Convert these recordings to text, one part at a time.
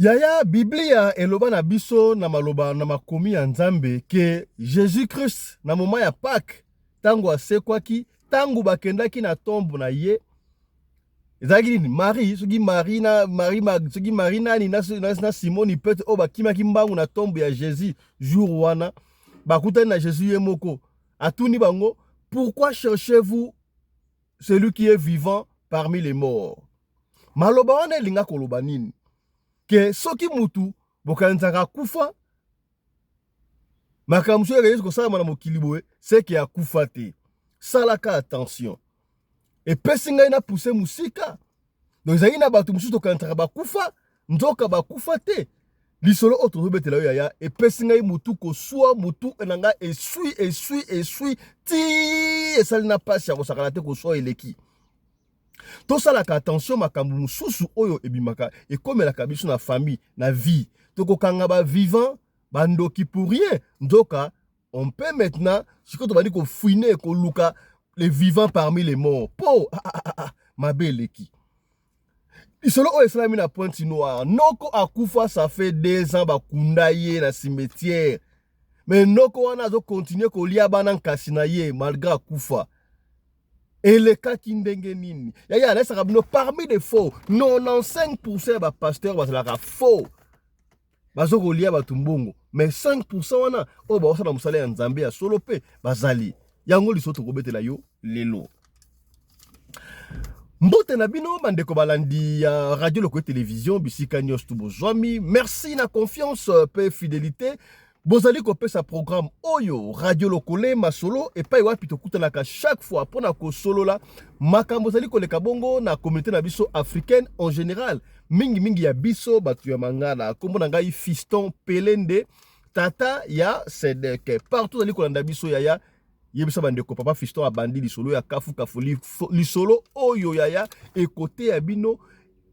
Yaya Biblia eloba na biso na maloba na makomi ya Nzambe ke Jésus Christ na moma ya Pâques tango asekwaki tango bakendaki na tombe na ye ezalaki nini Marie soki Marie nani na Simoni Petre o bakimaki mbangu na tombe ya Jésus jour wana bakutani na Jésus ye moko atuni bango pourquoi cherchez-vous celui qui est vivant parmi les morts maloba wana elinga koloba nini ke soki mutu bokanzaka kufa makamso yeke kosala na mokili boye c'est que akufa te salaka attention et pesinga ina pousser musika donc ezali na bato mususu tokanzaka bakufa nzoka bakufa te lisolo oyo tozobetela yo yaya epesinga mutu kosua mutu enanga esui ti esali na pasi ya kosakana te kosua eleki tosalaka attention makambo mususu oyo ebimaka ekomelaka biso na famille na vie tokokanga ba vivant bandoki pour rien ndoka on peut maintenant siko tobandi kofouiner koluka les vivants parmi les morts po mabeleki isolo oyo esalami na Pointe Noire noko akufa ça fait 2 ans bakunda ye na cimetière mais noko wana azo continuer kolia bana nkasi na ye malgré akufa. Et les cas qui ndenge nini yaya alesaka bino parmi les faux 95% ba pasteur bazalaka faux bazo kolia batu mbongo mais 5% wana oyo baosala mosala ya Nzambe ya solo pe bazali yango liso tokobetela yo lelo mbote na bino bandeko balandi ya radio loko télévision bisika nyos tu bozwami merci na confiance pe fidélité bozali kopesa programme oyo radio lokole masolo et pa wapi tokutanaka chaque fois pona ko solo la makambo zali koleka bongo na communauté na biso africaine en général mingi ya biso batu ya mangala kombo na ngai Fiston Pelende tata ya Sedeke partout zali kolanda biso yaya yebisa bandeko papa Fiston abandi lisolo ya kafu lisolo oyo yaya ekote ya bino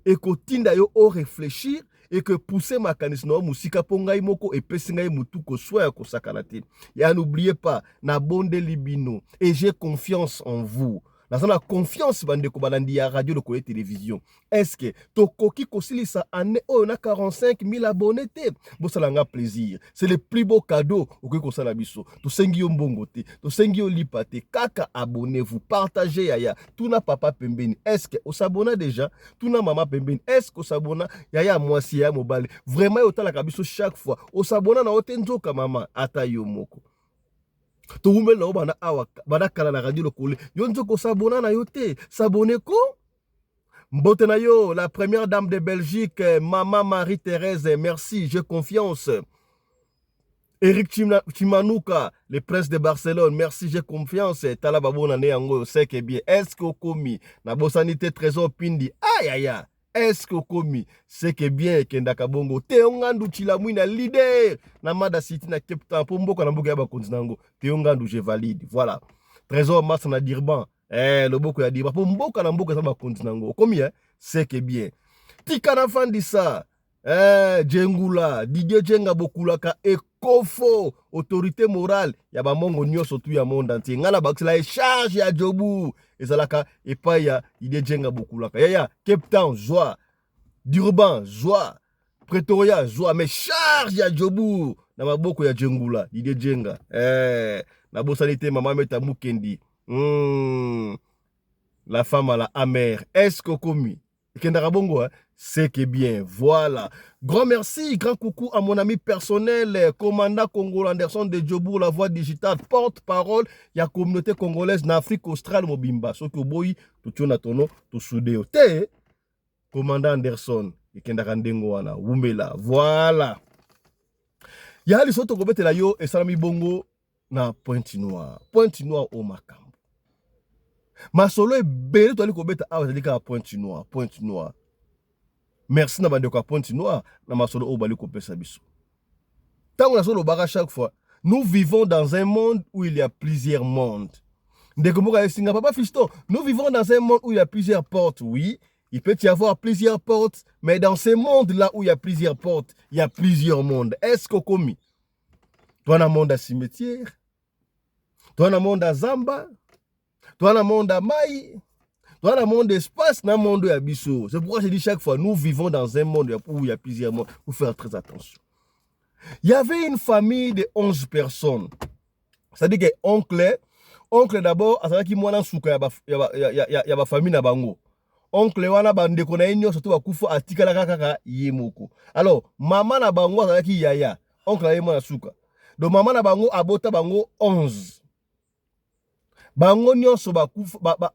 ekotinda yo o réfléchir et que pousser ma kanisno musika pongai moko et pesingai mutu ko soya ko sakanate. Ya n'oubliez pas na bonde libino et j'ai confiance en vous. La confiance bande ko balandi ya radio de Kole télévision. Est-ce que tokoki kosilisa année on a 45 000 abonnés te? Bosalanga plaisir. C'est le plus beau cadeau okoki kosala biso. To sengi yo mbongo te, to sengi yo lipate. Kaka abonnez-vous, partagez yaya. Tuna papa pembeni. Est-ce que on s'abonne déjà? Tuna maman pembeni. Est-ce que s'abonne yaya mwasi ya mobile? Vraiment yo tala biso chaque fois. On s'abonne na otenzoka mama ata yo moko. To umel na obana awa bana kala na radio lokole yo nzoko s'abonner na yo te s'abonner ko mbote na yo la première dame de Belgique maman Marie-Thérèse merci j'ai confiance Eric Chimanuka le prince de Barcelone merci j'ai confiance tala babona ne yango c'est que bien est-ce que komi na bosanité trésor pindi aïe est-ce que komi c'est que bien kendaka bongo Teongandu Chilamwi na leader na Mada City na Cape Town po mboka na mboka ya bakonzi nango Teongandu je valide voilà trésor mas na Dirban le boko ya Dirban po mboka na mboka za bakonzi nango komi c'est que bien tika na fandisa Djengula Didier Djenga bokulaka ekofo autorité morale ya ba mongo nyoso tu ya monde entier ngala bakila charge ya jobu ezalaka epa ya Didier Djenga bokulaka yaya Cape Town joie Durban joie Pretoria joie mais charge ya jobu na maboko ya Djengula Didier Djenga na bosanité maman meta mukendi la femme à la amère est-ce que komi kendaka bongo c'est que bien, voilà. Grand merci, grand coucou à mon ami personnel, commandant congolais Anderson de Djobour, la voix digitale, porte-parole, il y a communauté congolaise en Afrique australe, Mobimba. Ce que boy, tout le monde, tout soudé. Commandant Anderson, et Kendakandengo, Wumela, voilà. Il y a les autres qui ont yo et Salami Bongo na Pointe Noire au Makambo. Ma solo est belle, tu as dit qu'on à Pointe Noire. Merci na bandeko Pointe Noire na masolo o bali kopesa biso. Tant on a solo baga chaque fois, nous vivons dans un monde où il y a plusieurs mondes. Ndeko moka singa papa Fiston, nous vivons dans un monde où il y a plusieurs portes. Oui, il peut y avoir plusieurs portes, mais dans ce monde là où il y a plusieurs portes, il y a plusieurs mondes. Est-ce que komi? Toi na monde à cimetière, toi na monde à Zamba, toi na monde à Maï, Dans le monde d'espace, dans le monde de Abisso. C'est pourquoi je dis chaque fois, nous vivons dans un monde où il y a plusieurs mondes. Il faut faire très attention. Il y avait une famille de 11 personnes. C'est-à-dire que oncle d'abord, à qui moi souka il y a ma famille na bango. Oncle wana bande ko na inyo surtout bakufa atikala kaka yemoko. Alors, maman na bango à qui yaya. Oncle na yemo na souka. Donc maman na bango abota bango 11. Bango nyonso bakufa ba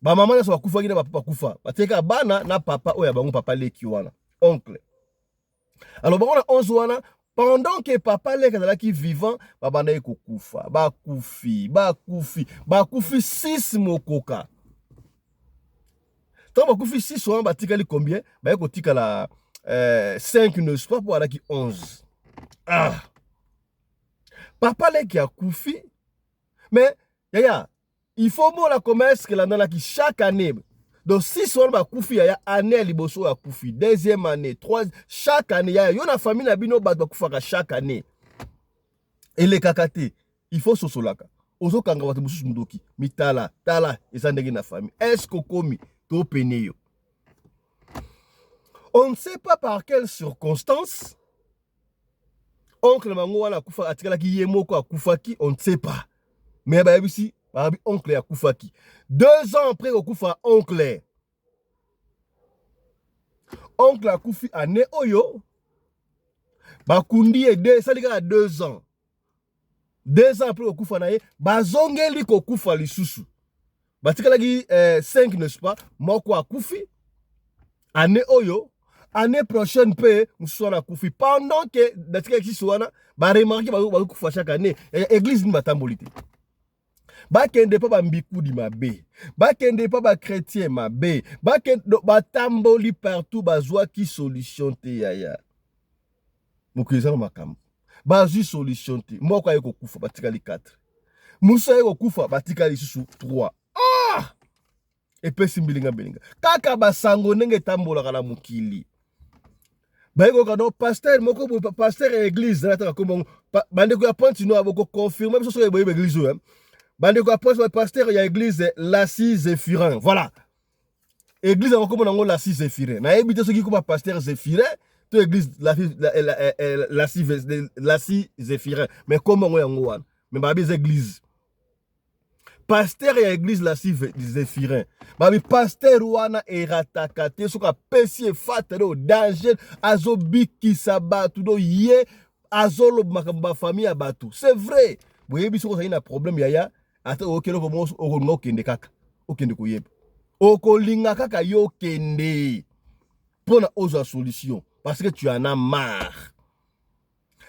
maman na so bakufa kina papa kufa. Bateka bana na papa oya bango papa leki wana. Oncle. Alors bango na 11 wana pendant que papa leki azalaki vivant, babanda eko kufa, bakufi 6 mokoka. Tant bakufi 6 wana batikali combien? Ba eko tikala 5 ne sais pas pour alaki 11. Ah. Papa leki a kufi. Mais yaya, il faut moi la commerce que la nana qui chaque année. Donc, si on va koufi, il y a année liboso à koufi, deuxième année, troisième, chaque année, il y a une famille qui a koufa chaque année. Et les kakate, il faut sosolaka. Ozo kangawate musu mundoki, mitala, tala, et ça n'est pas famille. Est-ce qu'on komi, to peneyo? On ne sait pas par quelles circonstances, oncle Mango a koufa, atikala ki yemoko a koufa ki, on ne sait pas. Mais bah ici, oncle a Koufaki. 2 ans après au Koufa, oncle a Koufi a né Oyo. Bakundi et 2, ça dit à 2 ans. 2 ans après au Koufa nae, bazongeli ko Koufa li susu. Batika lagi 5 n'est-ce pas? Moko a Koufi. Année Oyo. Année prochaine pe mswana Koufi. Pendant que datika existe wana, ba remarquer ba Koufa chaque année. Église ni batambolité. Bakende pa ba mbiku di mabe. Bakende pa ba chrétien mabe. Bakende ba tamboli partout bazwa ki solution te yaya. Mukizana makambo. Bazu solution te. Moko ayeko kufa batikali 4. Musa ayeko kufa batikali susu 3. Ah! Epesi mbilinga belinga. Kaka basango nenge tambola kala mukili. Bayeko kano pasteur moko pasteur église na comme bandeko ya point no aboko confirmer biso so eboye église yo. Bande quoi après le pasteur il y a église Lassi Zéphirin. Voilà. Église encore comme Lassi Zéphirin. Na ebité ce qui comme pasteur Zéphirin, to église Lassi Zéphirin. Mais comment on yango wan? Mais ba des église. Pasteur il y a église Lassi Zéphirin. Ba pasteur wana eratakate soka pesi fatero danger azobiki sabatu do ye azolo makamba famille abatu. C'est vrai. Vous voyez biso ça y a un problème yaya. Ate okelo ko mos okonga okende kaka okende koyeba okolinga kaka yo kende pour na oza solution parce que tu en as marre.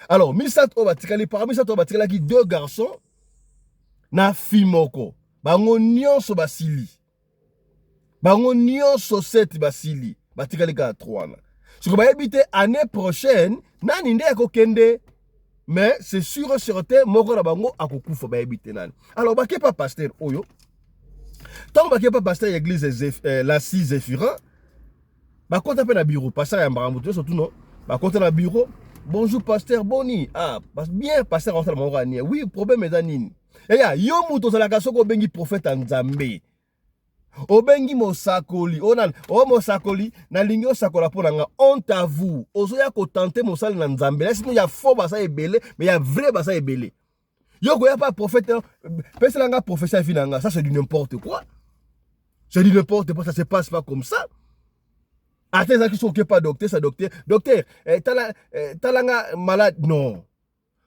Alors misat obatikali parmi ça obatikala ki 2 garçons na fimoko bango nyonso basili bango nyonso 7 basili batikali ka 3 na siko ba habiter année prochaine nani nde akokende. Mais c'est sûr et certain, moko na bango akokufa ba ebite nani. Alors ba pas pasteur oyo. Tant ba pas pasteur église Lassi Zéphirin. Ba konta pe na bureau, pasteur ya mbarambuto surtout non. Ba konta na bureau. Bonjour pasteur Boni. Ah, bien pasteur rentre na ngani. Oui, problème est nini. Et ya yo muto zalaka soko bengi prophète en Nzambe. Obengi mosakoli onan o mosakoli na lingi osakola pona nga honte à vous ozoya ko tenter mosali na Nzambe là sinon il y a faux basa ebele mais il y a vrai basa ebele yo ko ya pas prophète pesa nga professeur finanga ça c'est du n'importe quoi, c'est du n'importe quoi, ça se passe pas comme ça. Attends ça qui sont pas docteur ça docteur talanga malade non.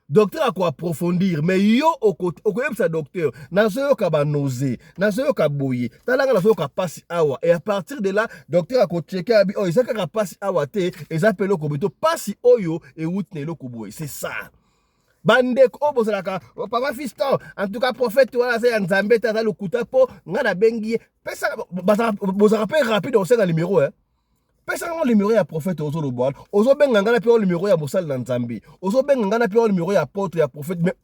Docteur a quoi approfondir mais yo okoyem sa docteur nazoyo ka ba nausée nazoyo ka boye talanga nazoyo ka passe awa et à partir de là docteur a ko checker abi oh isaka ka passe awa te ezapelo ko bito passe oyo et outne lo ko boye c'est ça bande ko bozalaka papa fiston en tout cas prophète wala c'est Nzambe ta le kuta po ngana bengi pesa bozalaka pe rapide on sait le numéro hein. Personne n'a le numéro ya prophète ozo le boal. Ozo benga na pe le numéro ya mosal na Nzambe. Ozo benga na pe le numéro ya apôtre ya prophète mais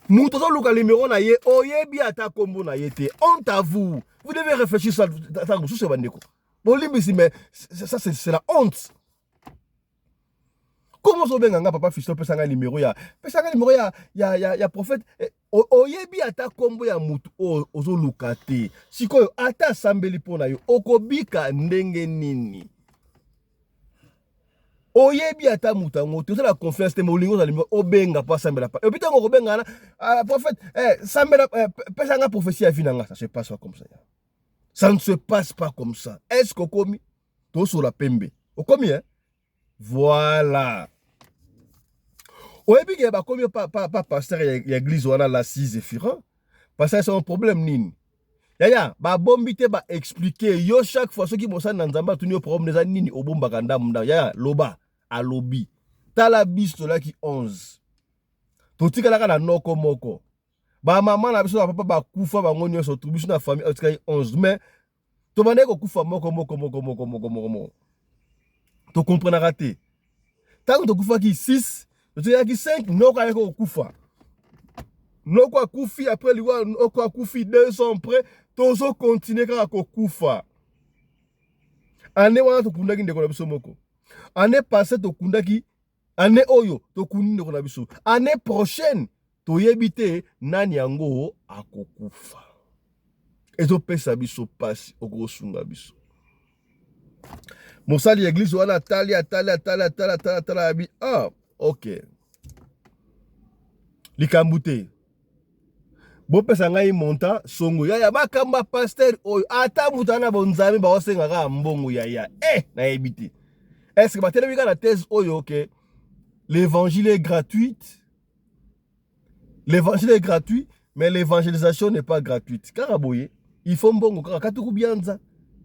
muto zo luka le numéro na ye oyebi ata kombo na yete. Honte à vous. Vous devez réfléchir ça ta sous ce bandeko. Bolimbi si mais ça c'est la honte. Comment ça benga papa fisto pesa nga numéro ya ya prophète oyebi ata kombo ya mutu ozo lukate sikoyo ata sambeli pona yo okobika ndenge nini oyebi ata mutu ngo to la confiance te molingo za numéro obenga pa sambela pa obita ngo benga na prophète sambela pesa nga prophétie ya vinanga ça se passe pas comme ça ça ne se passe pas comme ça est-ce que komi to sur la pembe okomi hein. Voilà. Oyebi ke ba komi pa pasteur ya église wana la 6 Zéphirin. Parce que c'est un problème nini. Yaya, ba bombi te ba expliquer yo chaque fois ceux qui bossa na nzamba tuni yo problème des nini obomba kanda munda. Yaya, loba a lobby. Tala bisto la ki 11. Totika la na noko moko. Ba maman na biso papa ba kufa ba ngoni so tribution na famille otika 11 mais to bande ko kufa moko. Tu comprends raté. Tant que tu kufa qui 6, tu as qui 5, non quoi ko kufa. Non quoi kufi après lui quoi kufi 2 ans après, tozo continuer ka ko kufa. Année wana to kunda ki ndeko na biso moko. Année passée to kunda ki année oyo to kunda ndeko na biso. Année prochaine to yebite nani yango akokufa. Ezo pesa biso passe oko sunga biso. Mosali l'église wana tali abi ah ok likambute bo pesa ngai monta songo ya bakamba pasteur oyo ata mutana bonzami ba osenga ka mbongo ya na ebiti est-ce que batele bika na thèse oyo que l'évangile est gratuit mais l'évangélisation n'est pas gratuite karaboye il faut mbongo kaka katuku bianza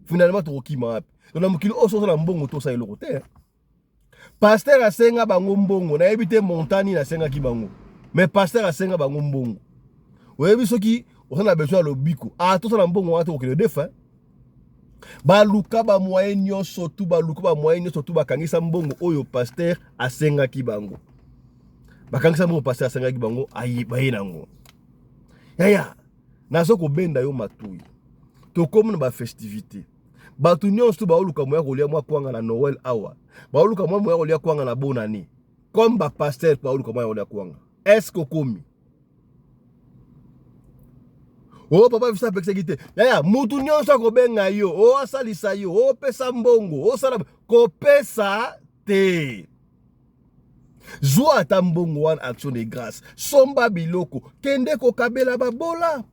finalement to kima api donc mukilo oso la mbongo to sa eloko te pasteur asenga bango mbongo na ebite montani na senga ki bango mais pasteur asenga bango mbongo oyebi soki osana besoin lo biko to sa mbongo ata okele defa ba luka ba moyen nyonso tu ba luka ba moyen nyonso tu bakangisa mbongo oyo pasteur asenga ki bango bakangisa mbongo pasteur asenga ki bango ayiba yenango yaya nazo ko benda yo matuyi to comme ba festivité batu nyonso tu baoluka moya kolia mwa kwanga na Noël awa baoluka moya kolia kwanga na bonne année comme ba pasteur baoluka moya kolia kwanga est-ce que komi oh papa visa pexegite yaya mutu nyonso ko benga yo asalisa yo pesa mbongo sala ko pesa te zwa ta mbongo wana action de grâce somba biloko kende ko kabela babola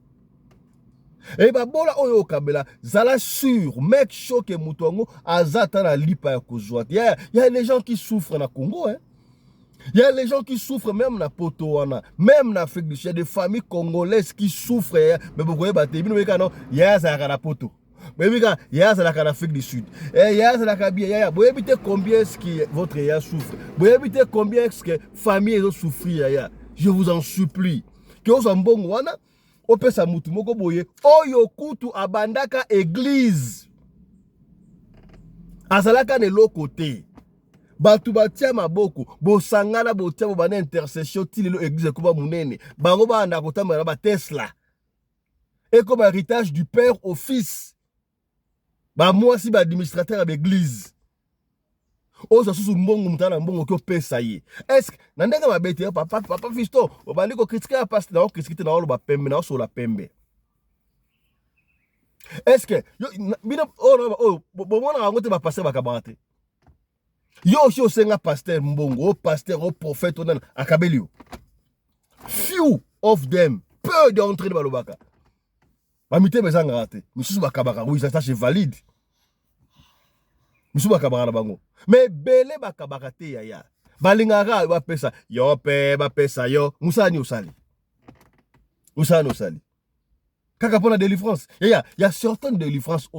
et babola oyo kabela zala sûr make sure que mutongo azata na lipa ya kozwa. Il y a les gens qui souffrent na Congo hein. Il y a les gens qui souffrent même na Potoana, même na Afrique du Sud, des familles congolaises qui souffrent mais vous voyez baté bino beka non ya za na poto. Mais beka ya za na Afrique du Sud. Et ya za na kabia ya vous habitez combien est-ce que votre ya souffre. Vous habitez combien est-ce que famille est souffrir ya. Je vous en supplie. Que vous en bon wana opesa mutu moko boye oyo kutu abandaka église azalaka ne lokote batu batia maboko bosangana botia bo bana intercession tilelo église ko ba munene bango ba anda kotambala ba Tesla et comme héritage du père au fils ba moi si ba administrateur de l'église oza susu mbongo mutana mbongo ko pesa ye est-ce nandanga mabete papa fisto obandi ko critiquer pasteur na ko critiquer na ba pembe na so la pembe est-ce que bino bomona ngote ba pasteur bakabarate yo si osenga pasteur mbongo pasteur prophète onana akabelio few of them peu d'entre balobaka bamite bezanga rate misusu bakabaka oui ça c'est valide misusu bakabaka na bango mais belé bakabaka te yaya balingaka ba pesa yo pe ba pesa yo musani osali kaka pour la délivrance il y a certaines délivrances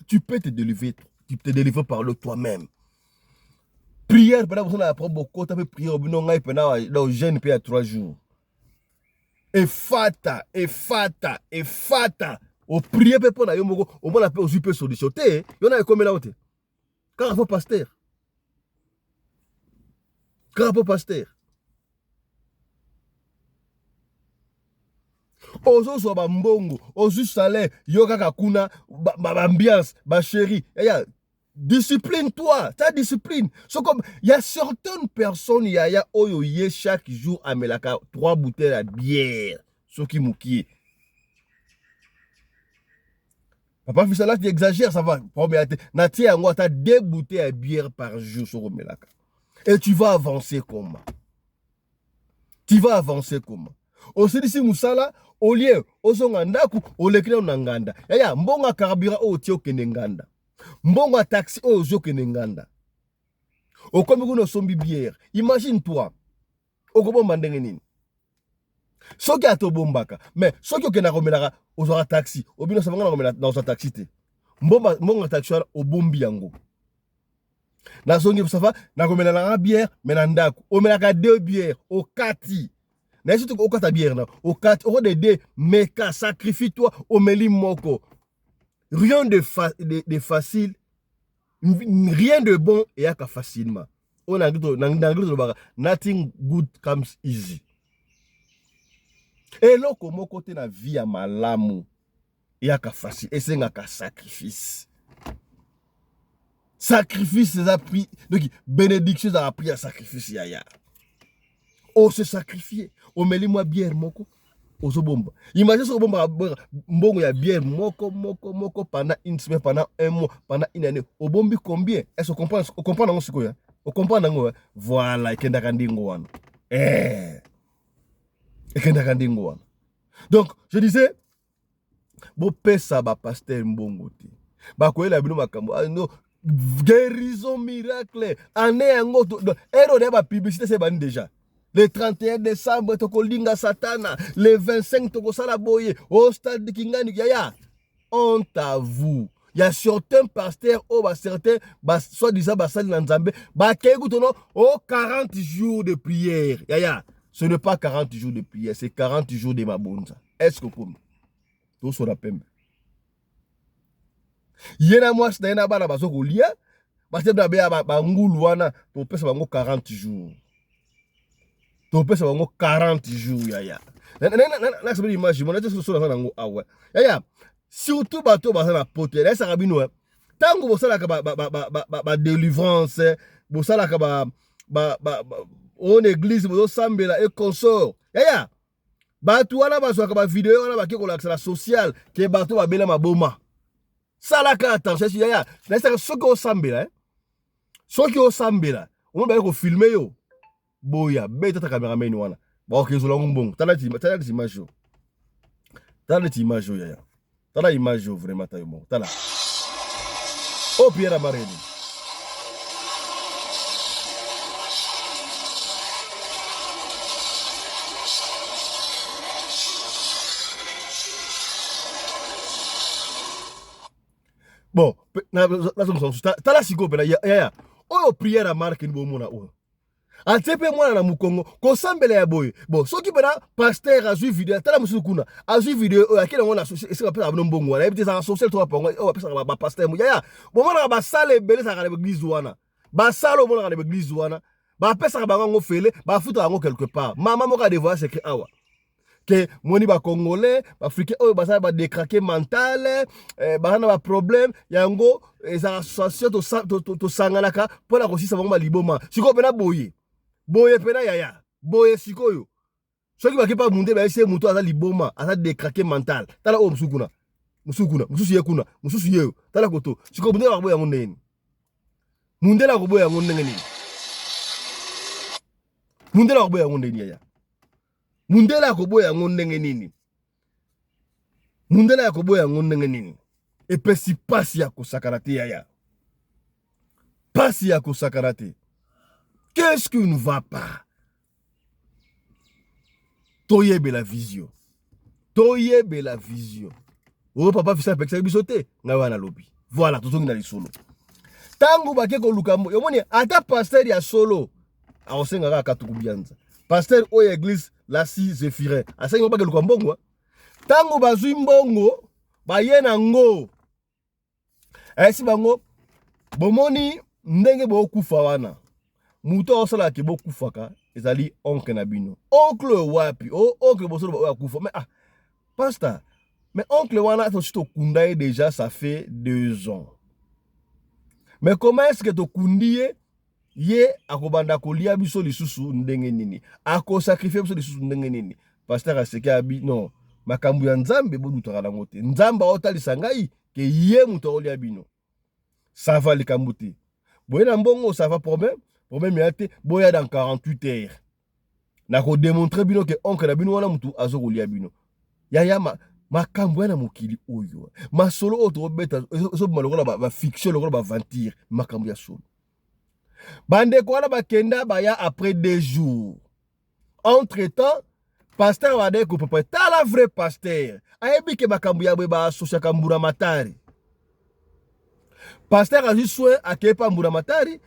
tu peux te délivrer par le toi-même. Prière pendant que la propre côté peut prier au bino ngai pendant le jeûne peut à 3 jours. Et fata au prier peut pour na yo moko au moins la peut aussi peut solution te yo na comme là ote car faut pasteur ozo so ba mbongo ozu salaire yo kaka kuna ba ambiance ba chéri ya Discipline-toi, ta discipline. C'est comme, il y a certaines personnes, il y a oyoye chaque jour à Melaka 3 bouteilles de bière. Ce qui moukie. Papa Fils là, tu exagères, ça va. Natia en t'as 2 bouteilles de bière par jour sur Melaka. Et tu vas avancer comment? Tu vas avancer comment? Aussi d'ici Moussala, au lieu, au zongandaku, au lekle nanganda. Yaya, mbonga carburant au tio kenenganda. Mbonga taxi au zo kenenganda. Au comme vous sombi bière. Imagine-toi. Au comme mandenge nini. Soki ato bombaka. Mais soki okena romelaka ozora taxi. Obino savanga romela dans un taxi te. Mbonga taxi au bombi yango. Na zongi safa na romela la bière mais na ndako. Omelaka 2 bières au kati. Na surtout au kata bière na. Au kati au de meka sacrifie-toi au meli moko. Rien de facile. Rien de bon et yaka facilement. On a dit nothing good comes easy. Et là, comme côté na vie à malamu, yaka facile. Et c'est un sacrifice. Sacrifice, c'est a pris. Donc, bénédiction, ça a pris à sacrifice. Yaya. On se sacrifier. On met moi bière moko. Ozobomba. Imagine ce bomba mbongo ya bière moko pendant une semaine, pendant un mois, pendant une année. Au bombi combien? Est-ce qu'on comprend? On comprend dans ce quoi? On comprend dans voilà, kenda kandingo wana. Kenda kandingo wana. Donc, je disais, bo pesa ba pasteur mbongo te. Ba koela bino makambo. No guérison miracle. Année yango ero de ba publicité c'est ban déjà. Le 31 décembre, Tokolinga Satana. Le 25, Tokosala Boye. Au stade de Kingani, Yaya. Honte à vous. Il y a certains pasteurs, certains, soi-disant, Bassal Nanzambe, oh, 40 jours de prière. Yaya. Ce n'est pas 40 jours de prière, c'est 40 jours de Mabonza. Est-ce que comme tout se rappelle? Yena moi, c'est un abana bazoko lia. Parce que d'abord, Bangoulwana, tu peux faire 40 jours. Tu peux faire 40 jours, Yaya. Là, c'est une image, mon avis, c'est sur la zango, ah ouais. Yaya, surtout, bateau, bazana pote, là, ça rabino, tant que vous savez que délivrance, vous savez que on église, vous savez et consort. Yaya, bateau, là, bazwa que vidéo, là, qui est la sociale, qui bateau, va bela ma boma. Ça, là, attention, Yaya, là, c'est ce que vous savez, là, ce que vous savez, là, on va filmer, yo. Boya, bête ta caméraman wana. Ba ok zo longo mbongo. Tala image yo. Tala image yo yaya. Tala image yo vraiment ta yo bon. Tala. Oh Pierre Mareni. Bon, tala siko pela yaya. Oh prière à marque ni bomona o. Antepe mwana na mukongo kosambele ya boye bon soki pena pasteur azui video tala musu kuna azui video akela ngona ese pesa abno mbongo wana ebite za social to pango o pesa ba pasteur mu yaya bon mwana ba sale bele sa ka l'église wana ba sale mwana ka l'église wana ba pesa ba ngo fele ba futa ngo quelque part mama mo ka devoir c'est que awa que moni ba congolais ba africain o ba sa ba décraquer mental ba na ba problème yango eza association to sanganaka pona ko sisa bango liboma siko pena boye boye pena yaya boye sikoyo soki ba kepa munde ba ese muto aza liboma aza décraquer mental tala o musukuna mususu ye kuna mususu ye tala koto siko munde la boya ngondeni munde la boya ngondeni munde la boya ngondeni yaya mundela koboya ngondenge nini mundela koboya ngondenge nini epesi pasi ya kosakarate yaya pasi ya kosakarate qu'est-ce qui ne va pas toyebe la vision oh papa fisa pekisa bisote nga wana lobi voilà tozongi na lisolo tangu bake ko lukambo yomoni ata pasteur ya solo aosenga kaka tukubianza pasteur o église la si Zéphirin asenga ba ke lukambo tangu bazui mbongo bayena ngo esi bango bomoni ndenge bokufa wana muto osala ke bokufaka ezali oncle na bino oncle wapi o oncle bosolo ba kufa mais ah pasteur mais oncle wana to kunda déjà ça fait 2 ans Mais comment est-ce que to kundi ye akobanda kolia biso lisusu ndenge nini? Ako sacrifier biso lisusu ndenge nini? Pasteur aseke abi non. Makambu ya nzambe bodutaka nango te. Nzamba otalisa ngai ke ye muto olia bino. Ça va likambu te. Boye na mbongo ça va problème. Problème ya te boya dans 48 heures. Nako démontrer bino ke oncle na bino wana mutu azo kolia bino. Ya makambu ya na mokili oyo. Masolo oto beta so malokola ba fiction lokola ba vampire makambu ya solo. Bande kwa na bakenda baya après 2 jours. Entre-temps, pasteur wade ko papa ta la vrai pasteur. Ayebi ke makambu ya bwe ba socia kambura matari. Pasteur a juste soin akepa mbura matari.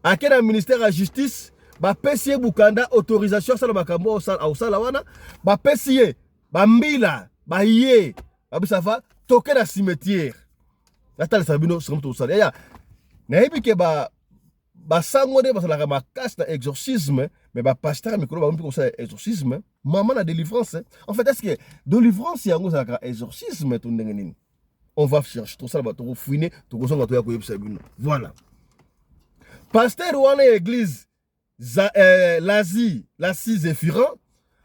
Ake na ministère de justice ba pesie bukanda autorisation sala makambu au sala wana ba pesie ba mbila ba ye ba bisafa toke na cimetière. Natale sabino somo sala ya. Na yebi ke ba sango de basala makasi na exorcisme mais ba pasteur mikolo ba mpi ko sa exorcisme maman na délivrance. En fait est-ce que délivrance yango ça ka exorcisme to ndenge nini? On va chercher tout ça ba to fouiner to ko songa to ya ko yebisa bino. Voilà. Pasteur wana église l'Asie Zéphirin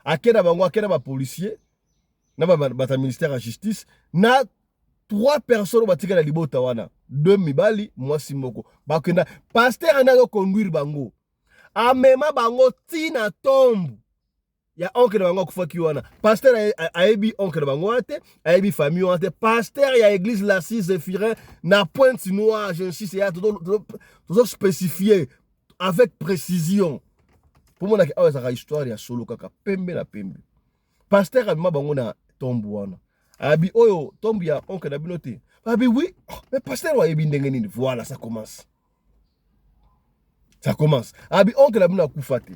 akena bango akena ba policier na ba ministère de justice na 3 personnes batika na libota wana 2 mibali mwasi moko bakenda pasteur anazo conduire bango amema bango tina tombe ya oncle bango kufaki wana pasteur ayebi oncle bango ate ayebi famille ate pasteur ya église l'Asie Zéphirin na pointe noire je insiste ya tout spécifié avec précision pour mon awa ça histoire ya solo kaka pembe na pembe pasteur amema bango na tombe wana abi oyo tombe ya oncle na binote abi oui mais pasteur wa yebi ndenge nini voilà ça commence abi oncle na bino akufa te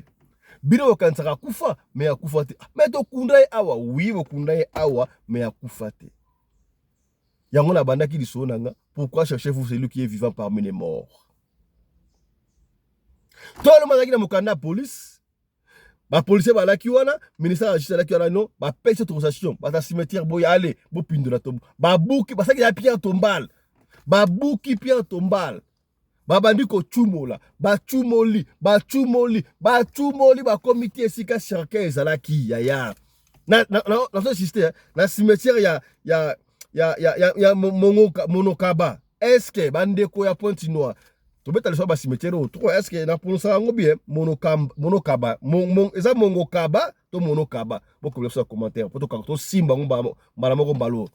bino okansaka kufa mais akufa te mais to kundaye awa oui bo kundaye awa mais akufa te yango na banda ki liso nanga pourquoi cherchez-vous celui qui est vivant parmi les morts to le mazaki na mokanda police ba policier ba laki wana ministère de la justice laki wana non ba paye cette autorisation ba ta cimetière boya aller bo pindo la tombe ba buki ba saki ya pierre tombale ba buki pierre tombale ba bandi ko chumola ba chumoli ba comité esika cercueil ezalaki ya na ce système na cimetière ya monokaba est-ce que bande ko ya Pointe Noire to beta le so ba cimetière o trop est-ce que na prononcer ngo bien monokaba eza mongokaba to monokaba boko le so commentaire poto to simba ngo mbala moko mbalo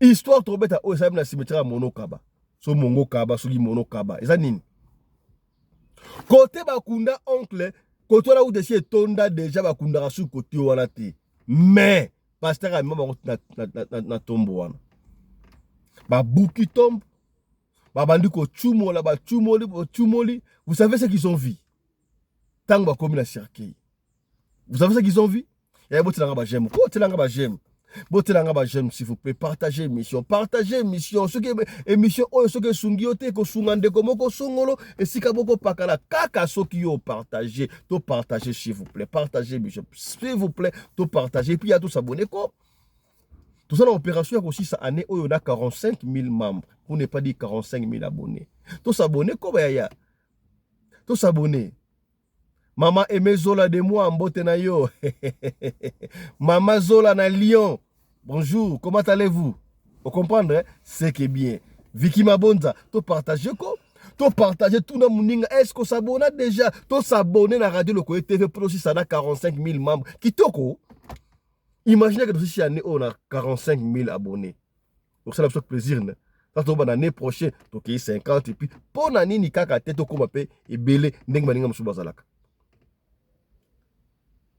histoire to beta o eza na cimetière monokaba so mongokaba so monokaba eza nini côté bakunda oncle côté là où dessus tonda déjà bakunda sur côté wana te mais pasteur a mama na tombo wana ba buki tombe ba bandi ko chumola ba chumoli vous savez ce qu'ils ont vu tant ba comme la cercueil vous savez ce qu'ils ont vu et botelanga ba j'aime ko telanga ba j'aime botelanga ba j'aime s'il vous plaît partagez émission ce que émission oyo ce que sungi ote ko sungande ko moko songolo et sika boko pakala kaka soki yo partager to partager s'il vous plaît partagez émission s'il vous plaît to partager puis à tous s'abonner ko tout ça l'opération aussi ça année oyo na 45 000 membres pour ne pas dire 45 000 abonnés to s'abonner ko ba ya to s'abonner. Maman Aimé Zola de moi en botte na yo. Maman Zola na Lyon. Bonjour, comment allez-vous? Vous comprenez? Hein? C'est que bien. Vicky Mabonza, tu partages quoi? Tu partages tout le monde. Est-ce que s'abonne déjà? Tu s'abonnes à la radio Lokoye TV pour aussi ça a 45 000 membres. Qui toko? Imaginez que nous ici on a 45 000 abonnés. Donc ça a plaisir. Quand on va l'année prochaine, tu as 50 et puis pour l'année ni kaka tête au komapé et belé ndeng maninga msubazalaka.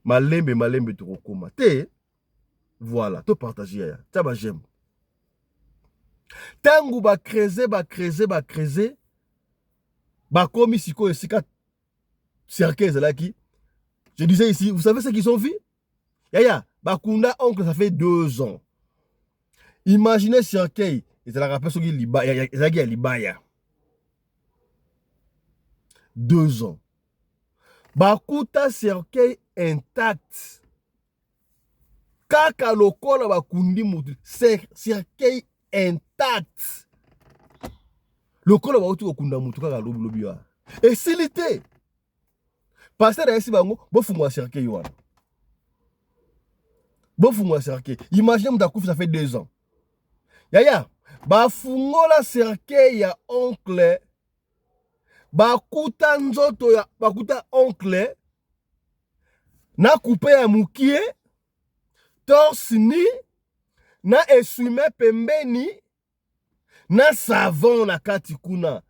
Malembe tu kokoma te voilà to partager ya ta ba j'aime tangu ba creuser ba komi siko esika cercueil zelaki je disais ici vous savez ce qu'ils ont vu ya ba kunda oncle ça fait 2 ans imaginez cercueil et ça la rappelle ce qui libaya ya libaya 2 ans bakuta cercueil intact kaka lokola bakundi mutu cercueil intact lokola ba uti okunda mutu kaka lobi wa esilité pasteur esi bango bofungwa cercueil wana bofungwa cercueil imagine mutakufi ça fait 2 ans yaya bafungola cercueil ya oncle bakuta nzoto ya bakuta oncle na coupe ya mukie torse nu na essuie pembeni na savon na kati kuna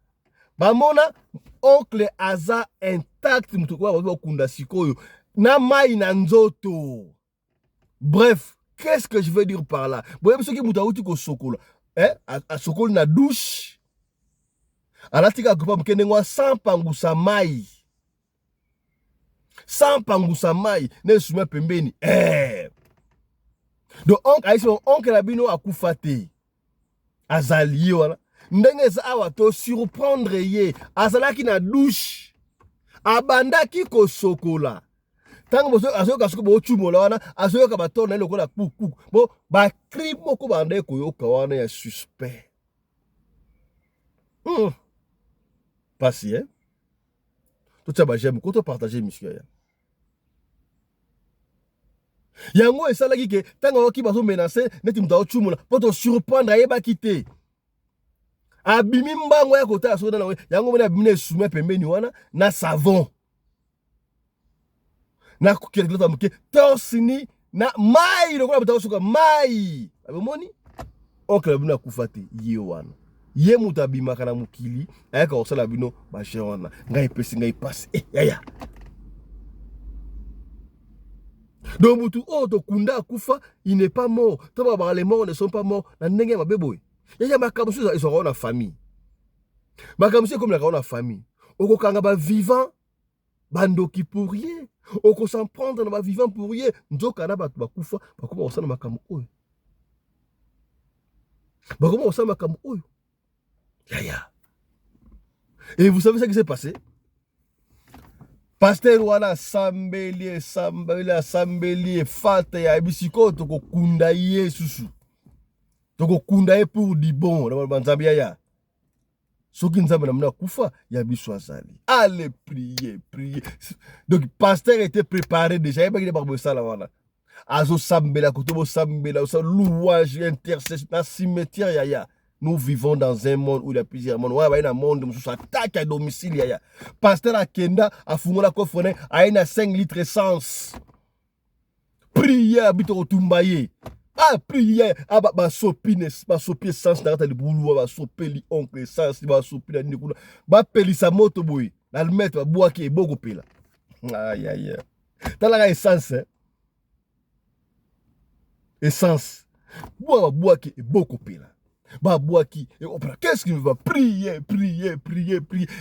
bamona oncle aza intact mutu kwa bakunda sikoyo na mai na nzoto. Bref, qu'est-ce que je veux dire par là? Boye biso ki mutu auti ko sokola a sokola na douche alatika kupa mkende ngwa sans pangusa mai na essuie pembeni donc oncle na bino akufa te azali wana ndenge eza awa to surprendre ye azalaki na douche abandaki kosokola tango azoyoka soki bochumola wana azoyoka bato na lokola kuku bo bakri moko banda koyoka wana ya suspect pasi totia bajeme koto partager mission ya yango esalaki ke tango oki bazo menacer neti mutu ochumula po to surprendre ayebaki te abimi mbango ya kota soda na yango mona abimi essuie pembeni wana na savon na kukelekota muke torsini na mai lokola mutu osoka mai abomoni oncle bino akufa te ye wana ye mutu abimaka na mukili ayaka kosala bino bashe wana ngai pesi ngai passe yaya donc mutu to kunda akufa il n'est pas mort taba les morts ne sont pas morts na ndenge mabeboy yaya makamusu ezoko na famille makamusu comme la famille okokanga ba vivant bandoki pour rien oko s'en prendre na ba vivant pour rien nzoka na batu bakufa bakoma osana makamu oyo yaya. Et vous savez ce qui s'est passé? Pasteur wana sambeli fata ya bisiko toko kunda ye susu toko kunda ye pour du bon na banzambi ya soki nzambe na mna kufa ya biso azali allez prier donc pasteur était préparé déjà il ba ko sala wana azo sambela kotobo sambela sa louange intercession na cimetière ya. Nous vivons dans un monde où il y a plusieurs mondes. Ouais, il y a un monde où on attaque à domicile. Pasteur Akenda a fumé la coffre, a une 5 litres essence. Prière, habite au Tumbaye. Ah, prière, ah, bah, sopi essence, n'a pas de boulot, bah, sopi li oncle essence, bah, sopi la nikuna, bah, peli sa moto, boy. La le mettre, bah, bois qui est beaucoup pela. Aïe, aïe. T'as la essence, hein? Essence. Bois qui est beaucoup pela. Babouaki, qu'est-ce qu'il va prier?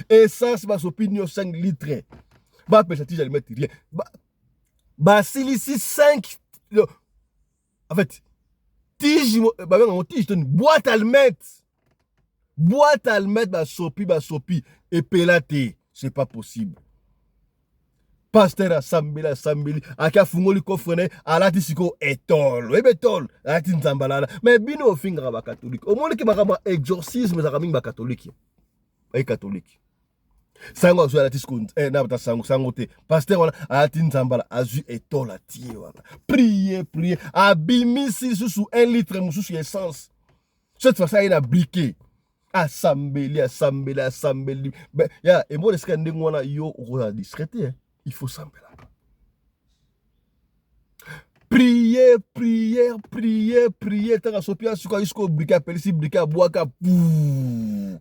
Et ça, c'est ma opinion 5 litres. Bah, peut-être que je vais mettre rien. Bah, s'il ici 5. En fait, tige, une boîte à le mettre. Bah, sopi, et pelate. C'est pas possible. Pasteur asambeli aka fungoli kofrene alati siko etol alati nzambalala mais bino ofinga ba catholique omoni ki makamba exorcisme za kaminga ba catholique sango azu alati siko na bata sango te pasteur wana alati nzambala azu etol atie wana prier abimisi susu 1 litre mususu essence cette fois ça il a briqué asambeli ben ya et bon est-ce que ndenge wana yo oza discrété il faut sembler. Prier. Tant que Sopia, ce qu'on brica, pelisi, brica, boaka, pou.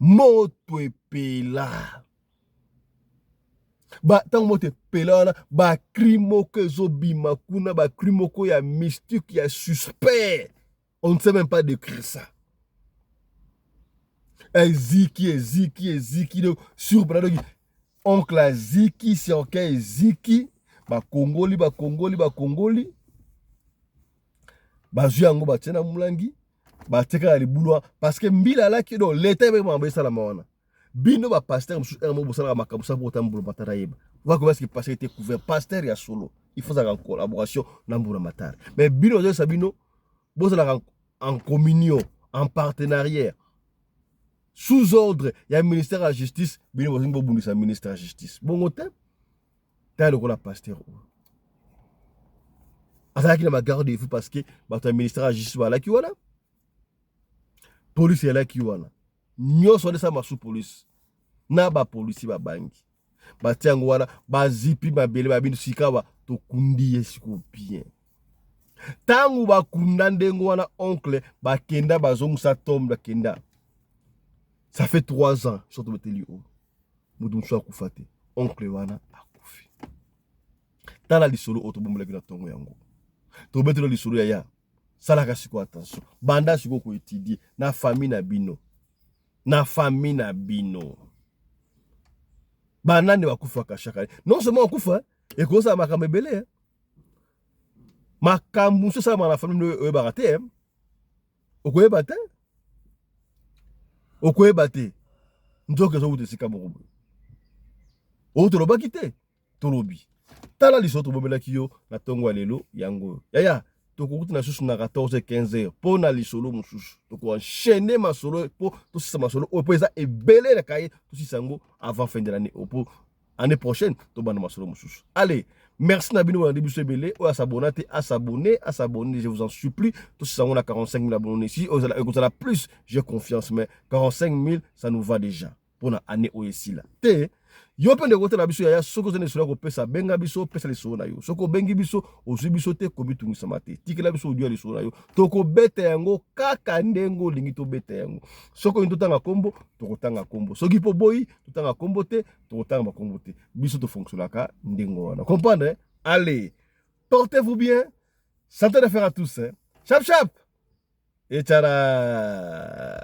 Moto et pela. Ba, tant moto et pela, ba, crimo que zobima, kuna, ba, crimo ko ya mystique, ya suspect. On ne sait même pas décrire ça. Ziki, sur, oncle Ziki, c'est ok, Ziki, Congoli, Bazuyango, Batena Moulangi, Bateka les boulois, parce que Mbila là qui est l'état est vraiment embêté à la main. Bino, pasteur, un mot pour Makabusa pour Tambour Mataraïba. Voilà comment est-ce que le pasteur était couvert, pasteur et solo. Il faut ça en collaboration, Nambour Matar. Mais Bino de Sabino, vous en communion, en partenariat. sous ordre il y a un ministère de la justice bino bozingo bundisa ministère de la justice bongo te ta le la pasteur azaki na ma garde de vous parce que bato ya ministère de la justice balaki wana police elaki wana nyonso de sa masu police na ba police babangi batiango wana bazipi babele babino sikawa tokundi esiko bien tangu bakunda ndengo wana oncle bakenda bazongusa tombe bakenda. Ça fait 3 ans surtout beteli o mudu mso akufa te oncle wana akufi tala lisolo otobombelaki na tongo yango tobetelo lisolo ya salaka siko attention banda siko ko étudier na famille na bino banane bakufa kashaka non seulement akufa et ko ça makambe belé makambu so ça na famille o barate okoyeba te nzoka zo utesika moko o tolobaki te tolobi tala liso tobobelaki yo na tongo ya lelo yango yaya tokokuti na susu na 14-15 heures po na lisolo mosusu toko enchaîner masolo po tosisa masolo po eza ebele na kaye tosisa yango avant fin de l'année po année prochaine tobana masolo mosusu. Allez, merci na bino wana biso ebele o s'abonner, je vous en supplie. Tout ça on a 45 000 abonnés ici, on a plus, j'ai confiance mais 45 000 ça nous va déjà pour la année ici là. Te yo pe ndekote na biso ya soko zene solo ko pesa benga biso pesa liso na yo. Soko bengi biso ozu biso te ko bitungisa mate. Tikela biso odio liso na yo. Toko beta yango kaka ndengo lingi to beta yango. Soko into tanga kombo, toko tanga kombo. Soki po boyi, to tanga kombo te, toko tanga makombo te. Biso to fonctionnaka ndengo wana. Comprendre? Allez, portez-vous bien. Santé de faire à tous. Hein. Chap chap. Et tchara.